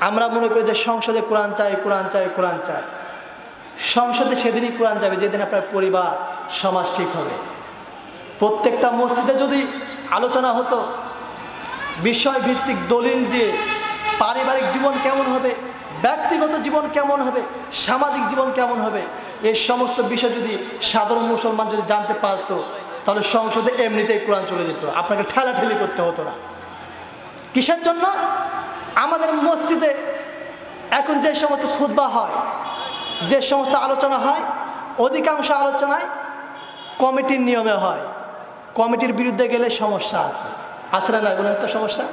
আমরা মনে করি যে সংসদে কোরআন চাই, কোরআন চাই, কোরআন চাই। সংসদে সেদিনই কোরআন যাবে যেদিন আপনার পরিবার সমাজ ঠিক হবে। প্রত্যেকটা মসজিদে যদি আলোচনা হতো বিষয় ভিত্তিক দলিল দিয়ে, পারিবারিক জীবন কেমন হবে, ব্যক্তিগত জীবন কেমন হবে, সামাজিক জীবন কেমন হবে, এই সমস্ত বিষয় যদি সাধারণ মুসলমান যদি জানতে পারতো, তাহলে সংসদে এমনিতেই কোরআন চলে যেত, আপনাকে ঠেলাঠেলি করতে হতো না। কিসের জন্য? আমাদের মসজিদে এখন যে সমস্ত খুতবা হয়, যে সমস্ত আলোচনা হয়, অধিকাংশ আলোচনায় কমিটির নিয়মে হয়। কমিটির বিরুদ্ধে গেলে সমস্যা আছে, আছে না? এগুলো একটা সমস্যা।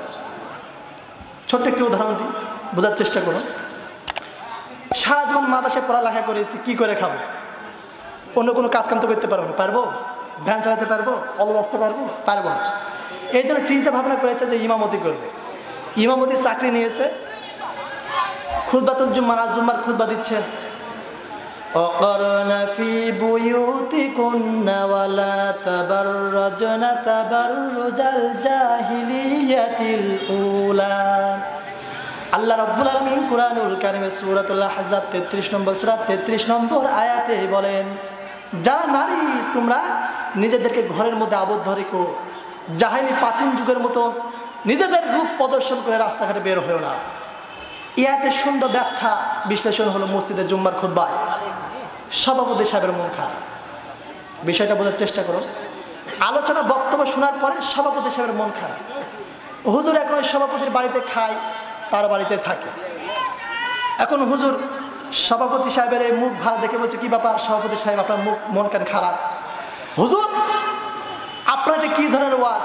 ছোট্ট একটি উদাহরণ দিই, বোঝার চেষ্টা করুন। সারা জীবন মাদ্রাসায় পড়ালেখা করেছি, কি করে খাবো? অন্য কোনো কাজ কাম তো করতে পারবো না। পারবো? ভ্যান চালাতে পারবো? অল রাখতে পারবো? পারবো না। এই জন্য চিন্তা ভাবনা করেছে যে ইমামতি করবে। ইমামতি চাকরি নিয়েছে, খুতবাতুল জুম্মা, জুম্মার খুতবা দিচ্ছেন। وقرن في بيوتكن ولا تبرجن تبرج الجاهلية الأولى। আল্লাহ রাব্বুল আলামিন কুরআনুল কারীমে সূরাতুল আহজাব 33 নম্বর সূরা 33 নম্বর আয়াতে বলেন, যা নারী তোমরা নিজেদেরকে ঘরের মধ্যে আবদ্ধ রেখো, জাহেলি প্রাচীন যুগের মতো নিজেদের রূপ প্রদর্শন করে রাস্তাঘাটে বের হয়েও না। ইয়াতে সুন্দর ব্যাখ্যা বিশ্লেষণ হলো মসজিদের জুম্মার খুতবায়। সভাপতি সাহেবের মন খারাপ, বিষয়টা বোঝার চেষ্টা করুন। আলোচনা বক্তব্য শোনার পরে সভাপতি সাহেবের মন খারাপ। হুজুর এখন সভাপতির বাড়িতে খায়, তার বাড়িতে থাকে। এখন হুজুর সভাপতি সাহেবের এই মুখ ভার দেখে বলছে, কি ব্যাপার সভাপতি সাহেব, আপনার মুখ মন কেন খারাপ? হুজুর আপনার কি ধরনের ওয়াজ?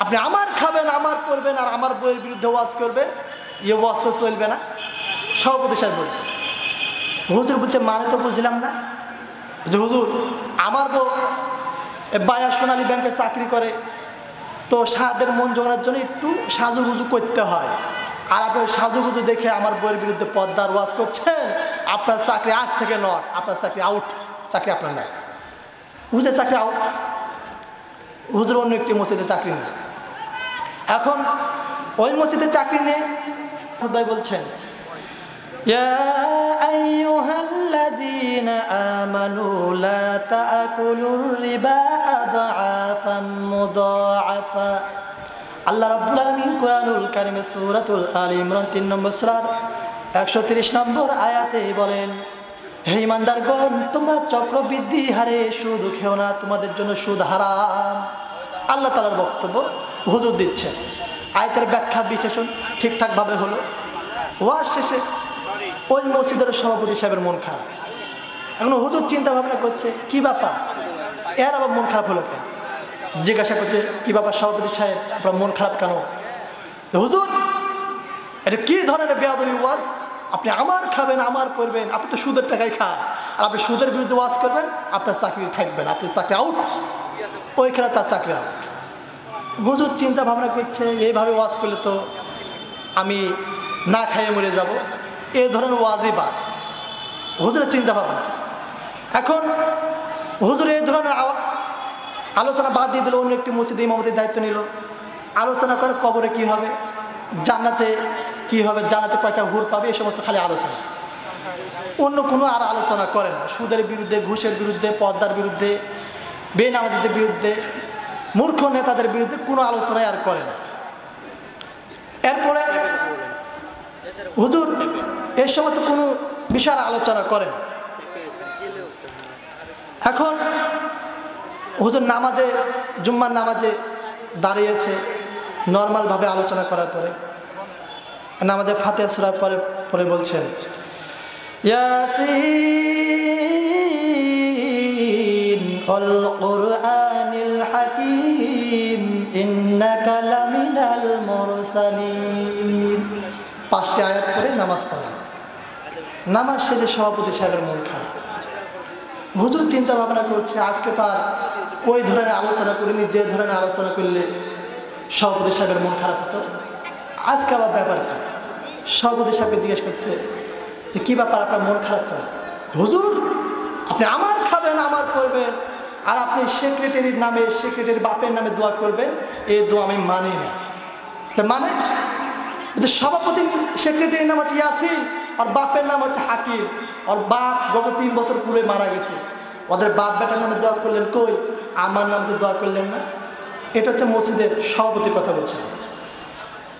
আপনি আমার খাবেন, আমার করবেন, আর আমার বইয়ের বিরুদ্ধে ওয়াজ করবেন, ইয়ে ওয়াজ তো চলবে না। সভাপতি সাহেব বলছে। হুজুর বলছে, মানে তো বুঝলাম না। যে হুজুর আমার বউ বায়া সোনালী ব্যাংকে চাকরি করে, তো সাদের মন জোগানোর জন্য একটু সাজুগুজু করতে হয়, আর আপনি সাজুগুজু দেখে আমার বইয়ের বিরুদ্ধে পদ্মার ওয়াজ করছেন। আপনার চাকরি আজ থেকে নয়, আপনার চাকরি আউট, চাকরি আপনার নাই। হুজুর চাকরি আউট। হুজুর অন্য একটি মসজিদে চাকরি নেই। এখন ওই মসজিদে চাকরি নেই, ভাই বলছেন, ইয়া আইয়ুহাল্লাযীনা আমানু লা তাআকুলুর রিবা আদআফাম মুদাআফা। আল্লাহ রাব্বুল আলামিন কুরআনুল কারীমে সূরাতুল আলে ইমরান 3 নম্বর সূরার 130 নম্বর আয়াতে বলেন, হে ঈমানদারগণ, তোমরা চক্রবৃদ্ধি হারে সুদ খেও না, তোমাদের জন্য সুদ হারাম। আল্লাহ তাআলার বক্তব্য হুজুর দিচ্ছেন। আয়াতের ব্যাখ্যা বিশ্লেষণ ঠিকঠাকভাবে হলো। ওয়াজ শেষে ওই মসজিদের সভাপতি সাহেবের মন খারাপ। এখন হুজুর চিন্তা ভাবনা করছে, কি ব্যাপার, এর আবার মন খারাপ হলো কেন? জিজ্ঞাসা করছে, কি ব্যাপার সভাপতি সাহেব, আপনার মন খারাপ কেন? হুজুর এটা কি ধরনের বেয়াদবি ওয়াজ? আপনি আমার খাবেন, আমার করবেন, আপনি তো সুদের টাকায় খান, আর আপনি সুদের বিরুদ্ধে ওয়াজ করবেন, আপনার চাকরি থাকবেন, আপনি চাকরি আউট। ওইখানে তার চাকরি আউট। হুজুর চিন্তা ভাবনা করছে, এইভাবে ওয়াজ করলে তো আমি না খাইয়ে মরে যাব, এই ধরনের ওয়াজই বাদ। হুজুরের চিন্তা ভাবনা। এখন হুজুর এই ধরনের আলোচনা বাদ দিয়ে দিল, অন্য একটি মসজিদে ইমামতির দায়িত্ব নিল। আলোচনা করে কবরে কি হবে, জান্নাতে কি হবে, জান্নাতে কয়টা হুর পাবে, এই সমস্ত খালি আলোচনা, অন্য কোনো আর আলোচনা করে না। সুদের বিরুদ্ধে, ঘুষের বিরুদ্ধে, পদ্মার বিরুদ্ধে, বেনামাজিদের বিরুদ্ধে, মূর্খ নেতাদের বিরুদ্ধে কোনো আলোচনাই আর করে না। এরপরে হুজুর এর সময় তো কোনো বিষয় আলোচনা করেন। এখন হুজুর নামাজে, জুম্মার নামাজে দাঁড়িয়েছে, নর্মালভাবে আলোচনা করার পরে নামাজে ফাতিহা সূরা পরে পরে বলছেন, ইয়াসিন ওয়াল কুরআনিল হাকীম ইন্নাকা লামিনাল মুরসালিন। 5টি আয়াত পরে নামাজ পড়া। নামাজ শেষে সভাপতি সাহেবের মন খারাপ। হুজুর চিন্তা ভাবনা করছে, আজকে তো আর ওই ধরনের আলোচনা করিনি, যে ধরনের আলোচনা করলে সভাপতি সাহেবের মন খারাপ হতো। আজকে আবার ব্যাপার কি? সভাপতি সাহেবকে জিজ্ঞেস করছে যে, কি ব্যাপার, আপনার মন খারাপ করে? হুজুর আপনি আমার খাবেন, আমার করবেন, আর আপনি সেক্রেটারির নামে, সেক্রেটারির বাপের নামে দোয়া করবেন, এই দোয়া আমি মানি না। মানে সভাপতি সেক্রেটারির নাম হচ্ছে ইয়াসিন, আর বাপের নাম হচ্ছে হাকিম। আর বাপ গত 3 বছর পুরে মারা গেছে, ওদের বাপ বেটার নামে দোয়া করলেন, কই আমার নাম তো দোয়া করলেন না? এটা হচ্ছে মসজিদের সভাপতির কথা বলছে।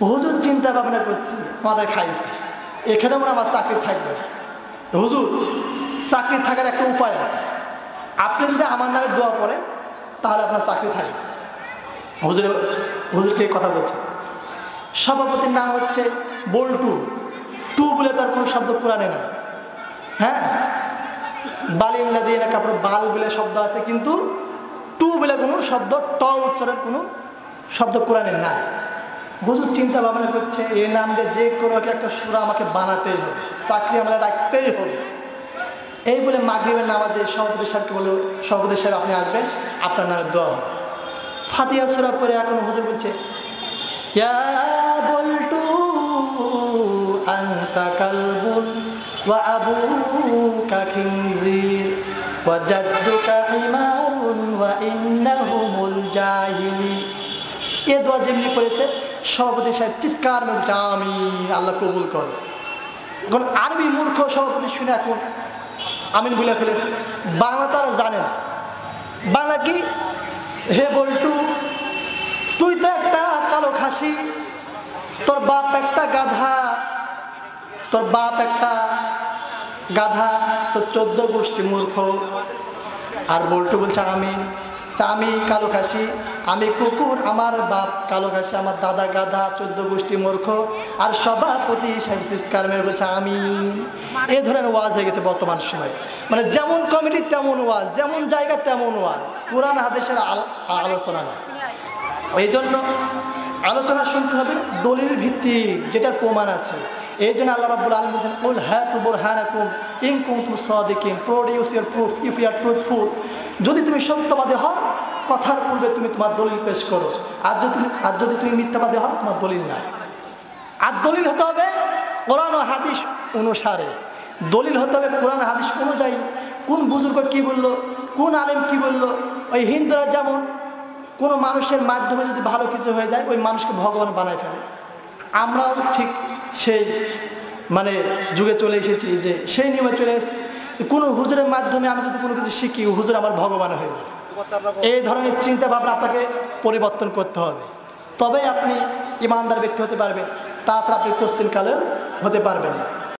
হুজুর চিন্তা ভাবনা করছি, আমাদের খাইছে, এখানে মনে আমার চাকরি থাকবে না। হুজুর, চাকরি থাকার একটা উপায় আছে, আপনি যদি আমার নামে দোয়া করেন তাহলে আপনার চাকরি থাকবে। হুজুরকে কথা বলছে। সভাপতির নাম হচ্ছে বল্টু। টু বলে তার কোনো শব্দ কোরআনে না। হ্যাঁ, বালিমলা দিয়ে না কাপড় বাল বলে শব্দ আছে, কিন্তু টু বলে কোনো শব্দ, ট উচ্চারণের কোনো শব্দ কোরআনে না। হুজুর চিন্তা ভাবনা করছে, এই নাম দিয়ে যে কোনো একটা সূরা আমাকে বানাতেই হবে, চাকরি আমরা রাখতেই হবে। এই বলে মাগরিবের নামাজে সভাপতি সাহেবকে বলল, সভাপতি সাহেব আপনি আসবেন, আপনার নামে দোয়া হবে। ফাতিহা সূরা পড়ে এখন হুজুর বলছে, ইয়া বল্টু আনতা কালবুন ওয়া আবুকা খিনজির ওয়া জাদ্দুকা হিমারুন ওয়া ইন্নাহুমুল জাহিলি। এ দোয়া যেমনি করেছে, সভাপতি সাহেব চিৎকার মেরেছে, আমিন, আল্লাহ কবুল করে। এখন আরবি মূর্খ সভাপতি শুনে এখন আমিন বলে ফেলেছে। বাংলা তো আর জানে না। বাংলা কি? হে বল্টু, তুই তো একটা কালো খাসি, তোর বাপ একটা গাধা, তোর বাপ একটা গাধা, তোর 14 গোষ্ঠী মূর্খ। আর বল্টু বলছে আমিন। আমি কালো খাসি, আমি কুকুর, আমার বাপ কালো খাসি, আমার দাদা গাধা, 14 গোষ্ঠী মূর্খ। আর সভাপতি সাহেব চিৎকার মেরে বলছে আমিন। এই ধরনের ওয়াজ হয়ে গেছে বর্তমান সময়। মানে যেমন কমিটি তেমন ওয়াজ, যেমন জায়গা তেমন ওয়াজ, কোরআন হাদিসের আলোচনা না। এই জন্য আলোচনা শুনতে হবে দলিল ভিত্তিক, যেটার প্রমাণ আছে। এই জন্য আল্লাহ রাব্বুল আলামিন বলেন, কুল হাতু বুরহানাকুম ইন কুনতুম সাদিকিন, produce your proof if you are truthful. যদি তুমি সত্যবাদী হও, কথার পূর্বে তুমি তোমার দলিল পেশ করো। আর যদি তুমি মিথ্যাবাদী হও, তোমার দলিল নাই। আর দলিল হতে হবে কোরআন ও হাদিস অনুসারে। দলিল হতে হবে কোরআন হাদিস অনুযায়ী। কোন বুজুর্গ কি বললো, কোন আলেম কি বললো। ওই হিন্দুরা যেমন কোনো মানুষের মাধ্যমে যদি ভালো কিছু হয়ে যায়, ওই মানুষকে ভগবান বানায় ফেলে। আমরাও ঠিক সেই যুগে চলে এসেছি, যে সেই নিয়মে চলে এসেছি। কোনো হুজুরের মাধ্যমে আমি যদি কোনো কিছু শিখি, হুজুর আমার ভগবান হয়ে যায়। এই ধরনের চিন্তা ভাবনা আপনাকে পরিবর্তন করতে হবে, তবেই আপনি ইমানদার ব্যক্তি হতে পারবেন। তাছাড়া আপনি কোশ্চিন কালেও হতে পারবেন না।